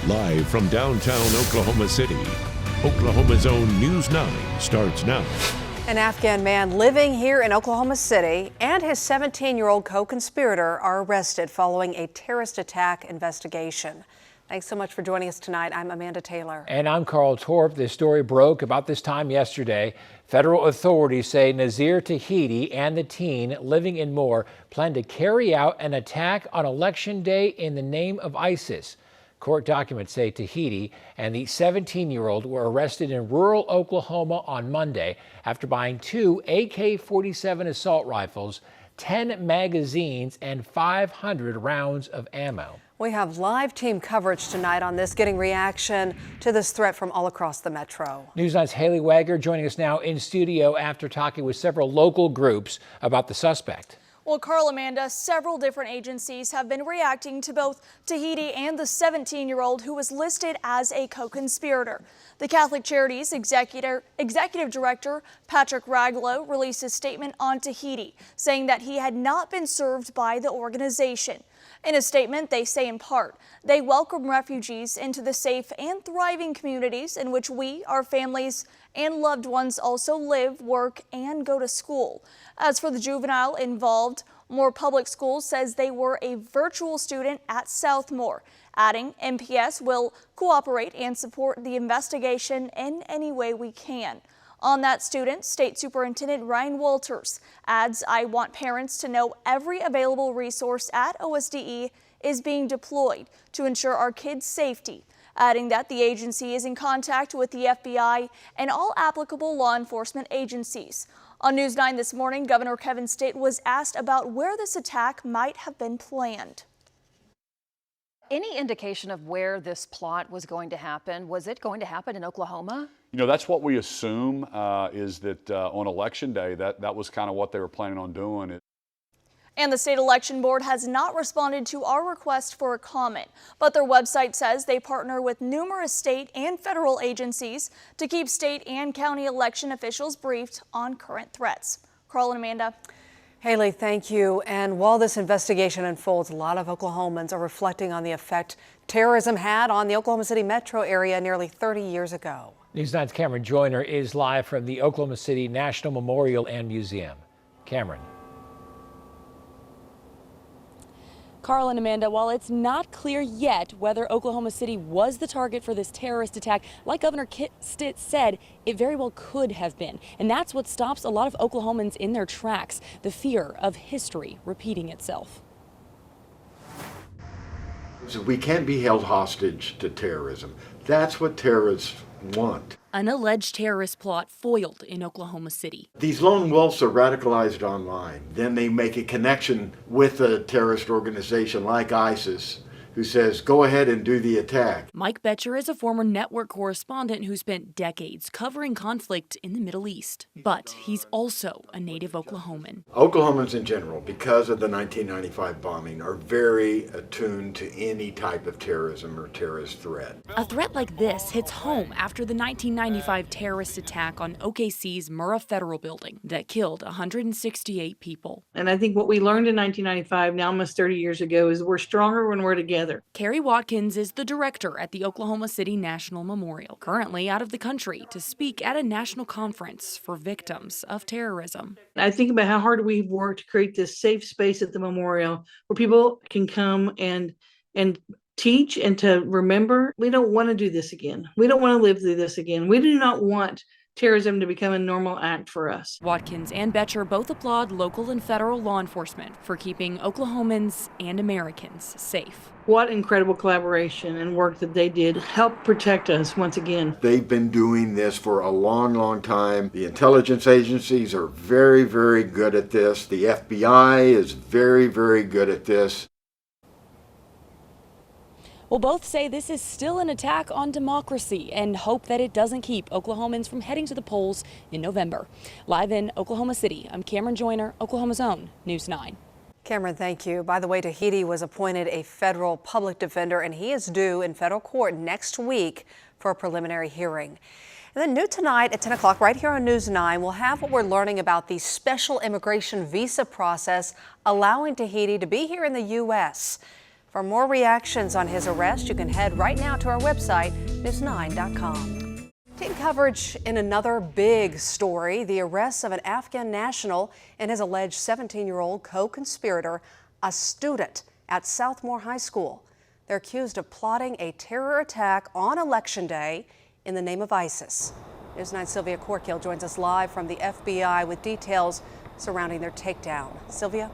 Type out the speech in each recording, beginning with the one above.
Live from downtown Oklahoma City, Oklahoma's own News 9 starts now. An Afghan man living here in Oklahoma City and his 17-year-old co-conspirator are arrested following a terrorist attack investigation. Thanks so much for joining us tonight. I'm Amanda Taylor. And I'm Carl Torp. This story broke about this time yesterday. Federal authorities say Nazir Tahiti and the teen living in Moore plan to carry out an attack on Election Day in the name of ISIS. Court documents say Tahiti and the 17-year-old were arrested in rural Oklahoma on Monday after buying 2 AK-47 assault rifles, 10 magazines, and 500 rounds of ammo. We have live team coverage tonight on this, getting reaction to this threat from all across the metro. News 9's Haley Wagger joining us now in studio after talking with several local groups about the suspect. Well, Carl, Amanda, several different agencies have been reacting to both Tahiti and the 17-year-old who was listed as a co-conspirator. The Catholic Charities Executive Director Patrick Raglow released a statement on Tahiti, saying that he had not been served by the organization. In a statement, they say in part, they welcome refugees into the safe and thriving communities in which we, our families, and loved ones also live, work, and go to school. As for the juvenile involved, Moore Public Schools says they were a virtual student at Southmore, adding MPS will cooperate and support the investigation in any way we can. On that student, State Superintendent Ryan Walters adds, I want parents to know every available resource at OSDE is being deployed to ensure our kids' safety, adding that the agency is in contact with the FBI and all applicable law enforcement agencies. On News 9 this morning, Governor Kevin Stitt was asked about where this attack might have been planned. Any indication of where this plot was going to happen? Was it going to happen in Oklahoma? You know, that's what we assume is that on Election Day, that was kind of what they were planning on doing. And the state election board has not responded to our request for a comment, but their website says they partner with numerous state and federal agencies to keep state and county election officials briefed on current threats. Carl and Amanda. Haley, thank you. And while this investigation unfolds, a lot of Oklahomans are reflecting on the effect terrorism had on the Oklahoma City metro area nearly 30 years ago. News 9's Cameron Joyner is live from the Oklahoma City National Memorial and Museum. Cameron. Carl and Amanda, while it's not clear yet whether Oklahoma City was the target for this terrorist attack, like Governor Stitt said, it very well could have been. And that's what stops a lot of Oklahomans in their tracks, the fear of history repeating itself. So we can't be held hostage to terrorism. That's what terrorists want. An alleged terrorist plot foiled in Oklahoma City. These lone wolves are radicalized online. Then they make a connection with a terrorist organization like ISIS, who says, go ahead and do the attack. Mike Betcher is a former network correspondent who spent decades covering conflict in the Middle East. But he's also a native Oklahoman. Oklahomans in general, because of the 1995 bombing, are very attuned to any type of terrorism or terrorist threat. A threat like this hits home after the 1995 terrorist attack on OKC's Murrah Federal Building that killed 168 people. And I think what we learned in 1995, now almost 30 years ago, is we're stronger when we're together. Carrie Watkins is the director at the Oklahoma City National Memorial, currently out of the country to speak at a national conference for victims of terrorism. I think about how hard we've worked to create this safe space at the memorial where people can come and teach and to remember. We don't want to do this again. We don't want to live through this again. We do not want terrorism to become a normal act for us. Watkins and Betcher both applaud local and federal law enforcement for keeping Oklahomans and Americans safe. What incredible collaboration and work that they did help protect us once again. They've been doing this for a long, long time. The intelligence agencies are very, very good at this. The FBI is very, very good at this. Well, both say this is still an attack on democracy and hope that it doesn't keep Oklahomans from heading to the polls in November. Live in Oklahoma City, I'm Cameron Joyner, Oklahoma's own News 9. Cameron, thank you. By the way, Tahiti was appointed a federal public defender, and he is due in federal court next week for a preliminary hearing. And then new tonight at 10 o'clock right here on News 9, we'll have what we're learning about the special immigration visa process allowing Tahiti to be here in the U.S. For more reactions on his arrest, you can head right now to our website, news9.com. Team coverage in another big story, the arrest of an Afghan national and his alleged 17-year-old co-conspirator, a student at Southmore High School. They're accused of plotting a terror attack on Election Day in the name of ISIS. News 9's Sylvia Corkill joins us live from the FBI with details surrounding their takedown. Sylvia?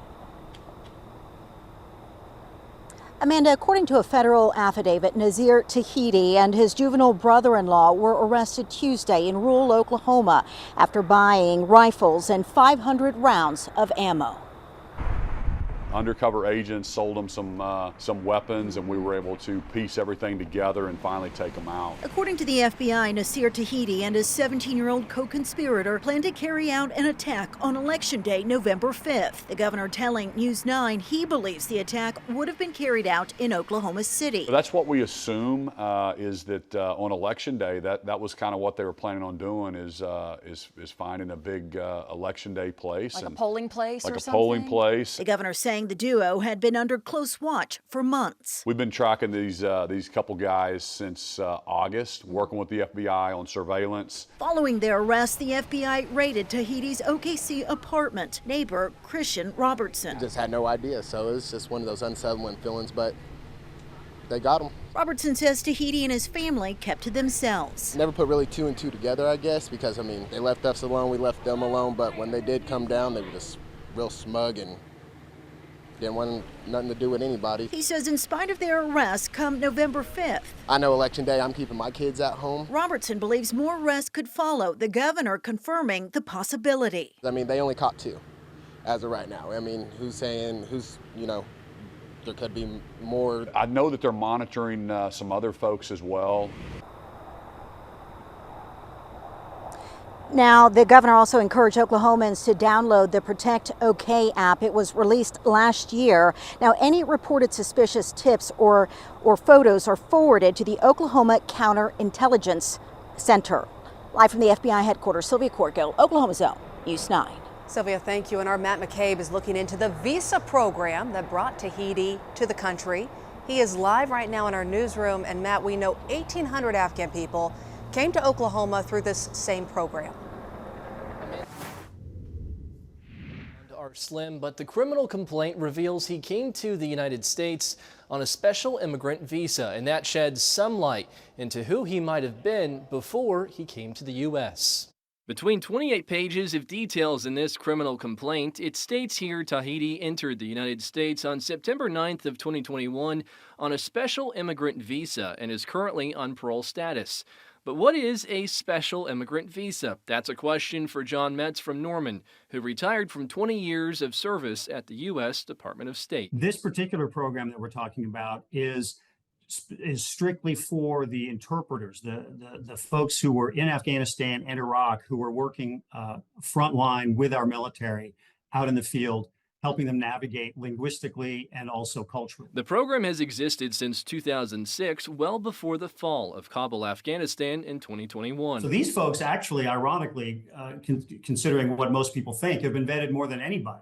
Amanda, according to a federal affidavit, Nazir Tahiti and his juvenile brother-in-law were arrested Tuesday in rural Oklahoma after buying rifles and 500 rounds of ammo. Undercover agents sold them some weapons, and we were able to piece everything together and finally take them out. According to the FBI, Nazir Tahiti and his 17-year-old co-conspirator planned to carry out an attack on Election Day, November 5th. The governor telling News 9 he believes the attack would have been carried out in Oklahoma City. That's what we assume is that on Election Day, that was kind of what they were planning on doing, is finding a big Election Day place. Like a polling place like or a something? polling place. The governor saying the duo had been under close watch for months. We've been tracking these couple guys since August, working with the FBI on surveillance. Following their arrest, the FBI raided Tahiti's OKC apartment. Neighbor Christian Robertson. Just had no idea, so it was just one of those unsettling feelings, but they got him. Robertson says Tahiti and his family kept to themselves. Never put really two and two together, I guess, because, I mean, they left us alone, we left them alone, but when they did come down, they were just real smug and didn't want nothing to do with anybody. He says in spite of their arrest come November 5th. I know Election Day, I'm keeping my kids at home. Robertson believes more arrests could follow, the governor confirming the possibility. I mean, they only caught two as of right now. I mean, there could be more. I know that they're monitoring some other folks as well. Now, the governor also encouraged Oklahomans to download the Protect OK app. It was released last year. Now, any reported suspicious tips or photos are forwarded to the Oklahoma Counterintelligence Center. Live from the FBI headquarters, Sylvia Corkill, Oklahoma Zone, News 9. Sylvia, thank you. And our Matt McCabe is looking into the visa program that brought Tahiti to the country. He is live right now in our newsroom. And Matt, we know 1,800 Afghan people came to Oklahoma through this same program. Are slim, but the criminal complaint reveals he came to the United States on a special immigrant visa, and that sheds some light into who he might have been before he came to the U.S. Between 28 pages of details in this criminal complaint, it states here Tahiti entered the United States on September 9th of 2021 on a special immigrant visa and is currently on parole status. But what is a special immigrant visa? That's a question for John Metz from Norman, who retired from 20 years of service at the U.S. Department of State. This particular program that we're talking about is strictly for the interpreters, the folks who were in Afghanistan and Iraq, who were working frontline with our military out in the field, helping them navigate linguistically and also culturally. The program has existed since 2006, well before the fall of Kabul, Afghanistan in 2021. So these folks actually, ironically, considering what most people think, have been vetted more than anybody.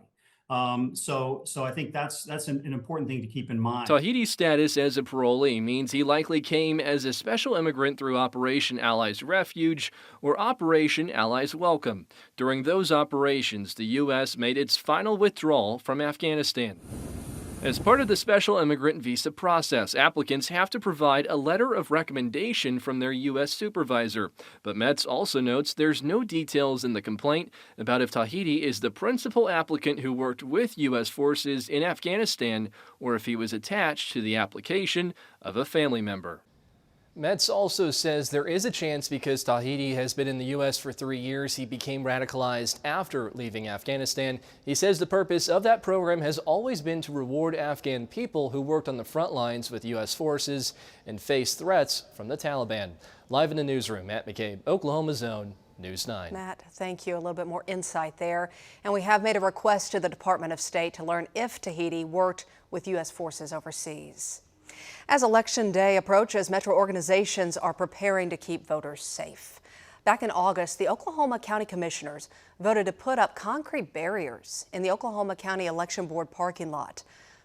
So I think that's an important thing to keep in mind. Tahiti's status as a parolee means he likely came as a special immigrant through Operation Allies Refuge or Operation Allies Welcome. During those operations, the U.S. made its final withdrawal from Afghanistan. As part of the special immigrant visa process, applicants have to provide a letter of recommendation from their U.S. supervisor. But Metz also notes there's no details in the complaint about if Tahiti is the principal applicant who worked with U.S. forces in Afghanistan or if he was attached to the application of a family member. Metz also says there is a chance because Tahiti has been in the U.S. for 3 years, he became radicalized after leaving Afghanistan. He says the purpose of that program has always been to reward Afghan people who worked on the front lines with U.S. forces and faced threats from the Taliban. Live in the newsroom, Matt McCabe, Oklahoma Zone, News 9. Matt, thank you. A little bit more insight there. And we have made a request to the Department of State to learn if Tahiti worked with U.S. forces overseas. As Election Day approaches, metro organizations are preparing to keep voters safe. Back in August, the Oklahoma County Commissioners voted to put up concrete barriers in the Oklahoma County Election Board parking lot.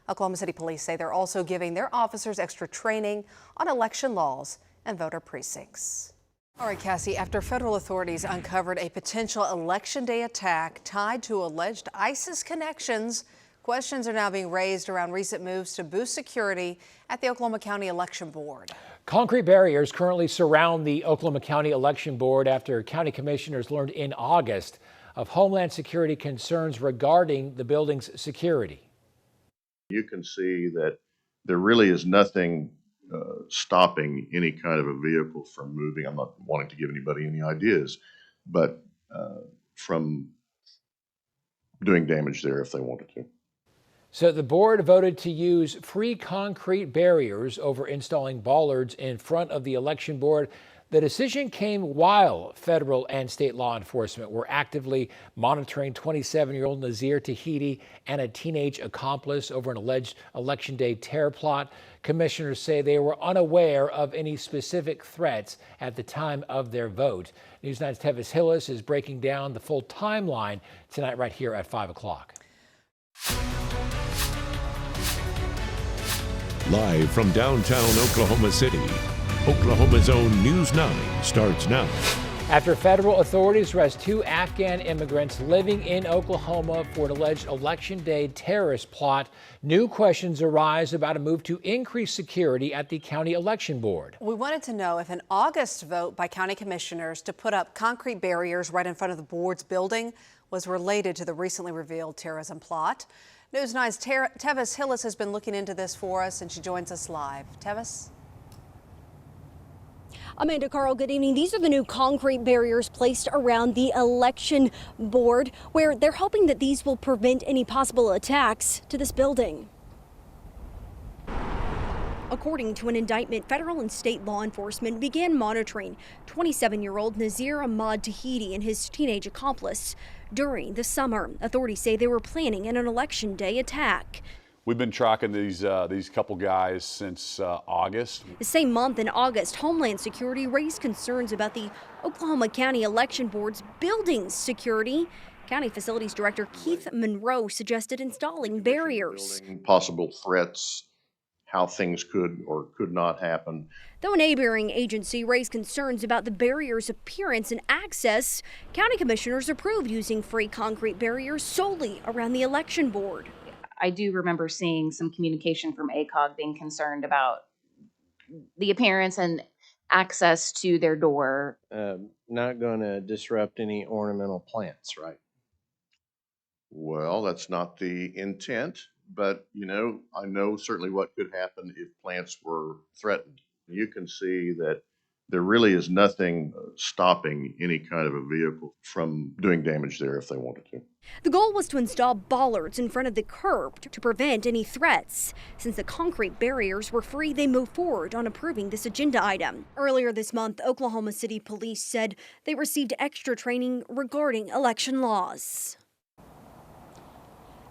Oklahoma City police say they're also giving their officers extra training on election laws and voter precincts. All right, Cassie, after federal authorities uncovered a potential Election Day attack tied to alleged ISIS connections, questions are now being raised around recent moves to boost security at the Oklahoma County Election Board. Concrete barriers currently surround the Oklahoma County Election Board after county commissioners learned in August of Homeland Security concerns regarding the building's security. You can see that there really is nothing stopping any kind of a vehicle from moving. I'm not wanting to give anybody any ideas, but from doing damage there if they wanted to. So the board voted to use free concrete barriers over installing bollards in front of the election board. The decision came while federal and state law enforcement were actively monitoring 27-year-old Nazir Tahiti and a teenage accomplice over an alleged Election Day terror plot. Commissioners say they were unaware of any specific threats at the time of their vote. News 9's Tevis Hillis is breaking down the full timeline tonight right here at 5 o'clock. Live from downtown Oklahoma City, Oklahoma's own News 9 starts now. After federal authorities arrest 2 Afghan immigrants living in Oklahoma for an alleged Election Day terrorist plot, new questions arise about a move to increase security at the county election board. We wanted to know if an August vote by county commissioners to put up concrete barriers right in front of the board's building was related to the recently revealed terrorism plot. News 9's Tevis Hillis has been looking into this for us, and she joins us live. Tevis? Amanda, Carl, good evening. These are the new concrete barriers placed around the election board, where they're hoping that these will prevent any possible attacks to this building. According to an indictment, federal and state law enforcement began monitoring 27-year-old Nazir Ahmad Tahiti and his teenage accomplice during the summer. Authorities say they were planning an Election Day attack. We've been tracking these couple guys since August. The same month in August, Homeland Security raised concerns about the Oklahoma County Election Board's building security. County Facilities Director Keith Monroe suggested installing barriers. Possible threats, how things could or could not happen. Though a neighboring agency raised concerns about the barrier's appearance and access, county commissioners approved using free concrete barriers solely around the election board. I do remember seeing some communication from ACOG being concerned about the appearance and access to their door. Not going to disrupt any ornamental plants, right? Well, that's not the intent, but I know certainly what could happen if plants were threatened. You can see that there really is nothing stopping any kind of a vehicle from doing damage there if they wanted to. The goal was to install bollards in front of the curb to prevent any threats. Since the concrete barriers were free, they moved forward on approving this agenda item. Earlier this month, Oklahoma City police said they received extra training regarding election laws.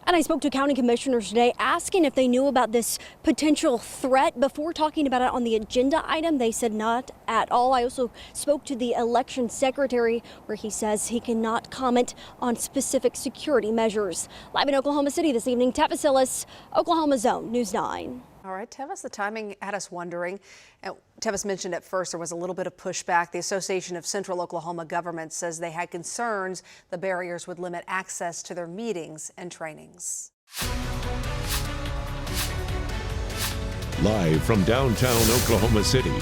And I spoke to county commissioners today asking if they knew about this potential threat before talking about it on the agenda item. They said not at all. I also spoke to the election secretary, where he says he cannot comment on specific security measures. Live in Oklahoma City this evening, Tevis Hillis, Oklahoma's own News 9. All right, Tevis, the timing had us wondering. Tevis mentioned at first there was a little bit of pushback. The Association of Central Oklahoma Governments says they had concerns the barriers would limit access to their meetings and trainings. Live from downtown Oklahoma City,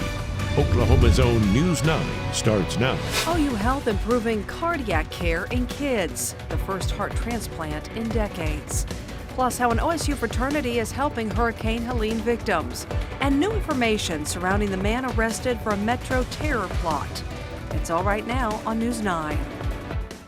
Oklahoma's own News 9 starts now. OU Health improving cardiac care in kids, the first heart transplant in decades. Plus, how an OSU fraternity is helping Hurricane Helene victims, and new information surrounding the man arrested for a Metro terror plot. It's all right now on News 9.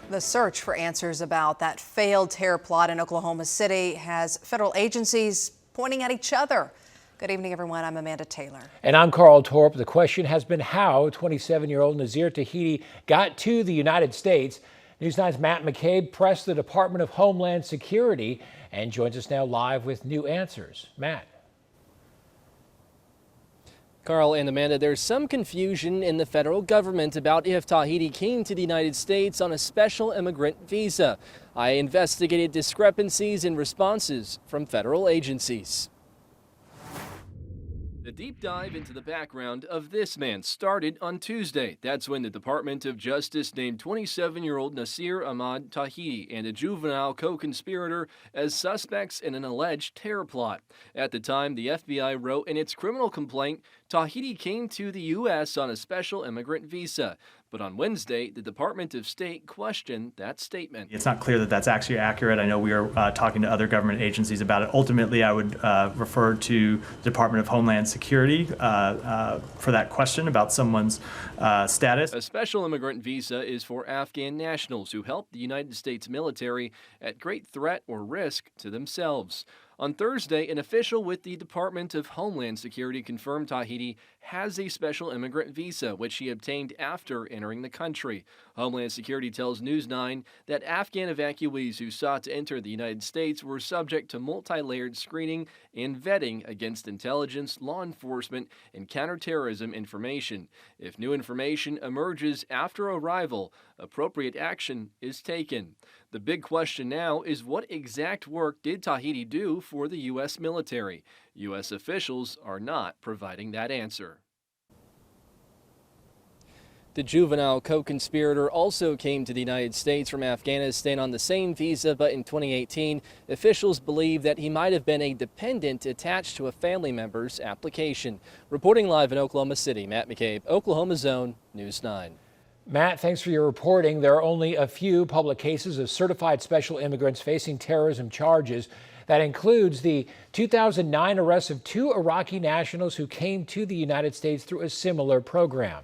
The search for answers about that failed terror plot in Oklahoma City has federal agencies pointing at each other. Good evening, everyone. I'm Amanda Taylor. And I'm Carl Torp. The question has been how 27-year-old Nazir Tahiti got to the United States. News 9's Matt McCabe pressed the Department of Homeland Security and joins us now live with new answers. Matt. Carl and Amanda, there's some confusion in the federal government about if Tahiti came to the United States on a special immigrant visa. I investigated discrepancies in responses from federal agencies. The deep dive into the background of this man started on Tuesday. That's when the Department of Justice named 27-year-old Nasir Ahmad Tahiti and a juvenile co-conspirator as suspects in an alleged terror plot. At the time, the FBI wrote in its criminal complaint, Tahiti came to the U.S. on a special immigrant visa. But on Wednesday, the Department of State questioned that statement. It's not clear that that's actually accurate. I know we are talking to other government agencies about it. Ultimately, I would refer to the Department of Homeland Security for that question about someone's status. A special immigrant visa is for Afghan nationals who help the United States military at great threat or risk to themselves. On Thursday, an official with the Department of Homeland Security confirmed Tahiti has a special immigrant visa, which he obtained after entering the country. Homeland Security tells News 9 that Afghan evacuees who sought to enter the United States were subject to multi-layered screening and vetting against intelligence, law enforcement, and counterterrorism information. If new information emerges after arrival, appropriate action is taken. The big question now is what exact work did Tahiti do for the U.S. military? U.S. officials are not providing that answer. The juvenile co-conspirator also came to the United States from Afghanistan on the same visa, but in 2018, officials believe that he might have been a dependent attached to a family member's application. Reporting live in Oklahoma City, Matt McCabe, Oklahoma's Own, News 9. Matt, thanks for your reporting. There are only a few public cases of certified special immigrants facing terrorism charges. That includes the 2009 arrest of 2 Iraqi nationals who came to the United States through a similar program.